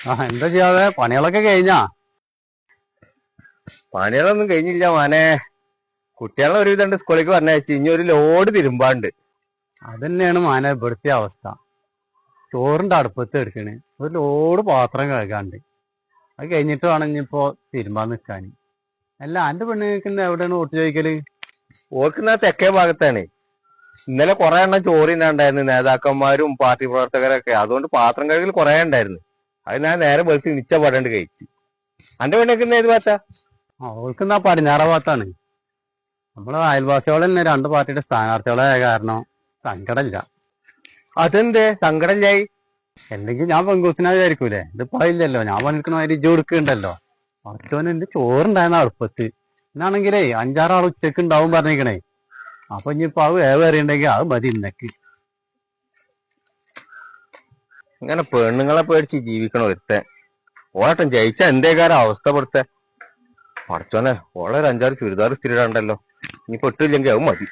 എന്താ ചെയ്യാതെ പണികളൊക്കെ കഴിഞ്ഞാ? പണികളൊന്നും കഴിഞ്ഞില്ല മോനെ. കുട്ടികളെ ഒരുവിധം സ്കൂളിലേക്ക് പറഞ്ഞയച്ചു. ഇനി ഒരു ലോഡ് തിരുമ്പാണ്ട്. അതന്നെയാണ് മാനെ ഇവിടുത്തെ അവസ്ഥ. ചോറിന്റെ അടുപ്പത്ത് എടുക്കണ്, ഒരു ലോഡ് പാത്രം കഴുകാണ്ട്. അത് കഴിഞ്ഞിട്ട് വേണം ഇനിയിപ്പോ തിരുമ്പാൻ നിൽക്കാൻ. അല്ല എന്റെ പെണ്ണുങ്ങൾക്ക് എവിടെയാണ് വോട്ട് ചോദിക്കല്? ഓർക്കുന്ന തെക്കേ ഭാഗത്താണ്. ഇന്നലെ കുറെ എണ്ണം ചോറിനാണ്ടായിരുന്നു, നേതാക്കന്മാരും പാർട്ടി പ്രവർത്തകരൊക്കെ. അതുകൊണ്ട് പാത്രം കഴുകൽ കുറെ ഉണ്ടായിരുന്നു. അത് ഞാൻ നേരെ വെളുത്ത് നിച്ച പടണ്ട് കഴിച്ചു. അന്റെ പെണ്ണുക്കുന്ന ഏത് ഭാഗത്താ? അവൾക്ക് എന്നാ പടിഞ്ഞാറ ഭാഗത്താണ്. നമ്മള് അയൽവാസികൾ തന്നെ രണ്ട് പാർട്ടിയുടെ സ്ഥാനാർത്ഥികളായ കാരണം സങ്കടമില്ല. അതെന്തേ സങ്കടമില്ലായി? അല്ലെങ്കിൽ ഞാൻ പെങ്കൂസിനാ വിചാരിക്കൂലേ? ഇതിപ്പോ ഇല്ലല്ലോ, ഞാൻ പണിയെടുക്കുന്ന മാതിരി ഇജ്ജ് കൊടുക്കുന്നുണ്ടല്ലോ. അവറ്റോന് എന്റെ ചോറുണ്ടായിരുന്ന അടുപ്പത്ത് എന്നാണെങ്കിലേ 5-6 ആൾ ഉച്ചക്ക് ഉണ്ടാവും പറഞ്ഞിരിക്കണേ. അപ്പൊ ഇനിയിപ്പോ അത് വേറിയുണ്ടെങ്കിൽ അത് മതി ഇന്നക്ക്. ഇങ്ങനെ പെണ്ണുങ്ങളെ പേടിച്ച് ജീവിക്കണ ഒരുത്തൻ ഓട്ടം ജയിച്ച എന്തേക്കാരം അവസ്ഥ പെടുത്തെ. പഠിച്ചോനെ, ഓളെ ഒരു 5-6 ചുരിദാർ സ്ഥിരണ്ടല്ലോ. ഇനി പെട്ടില്ലെങ്കിൽ അത് മതി.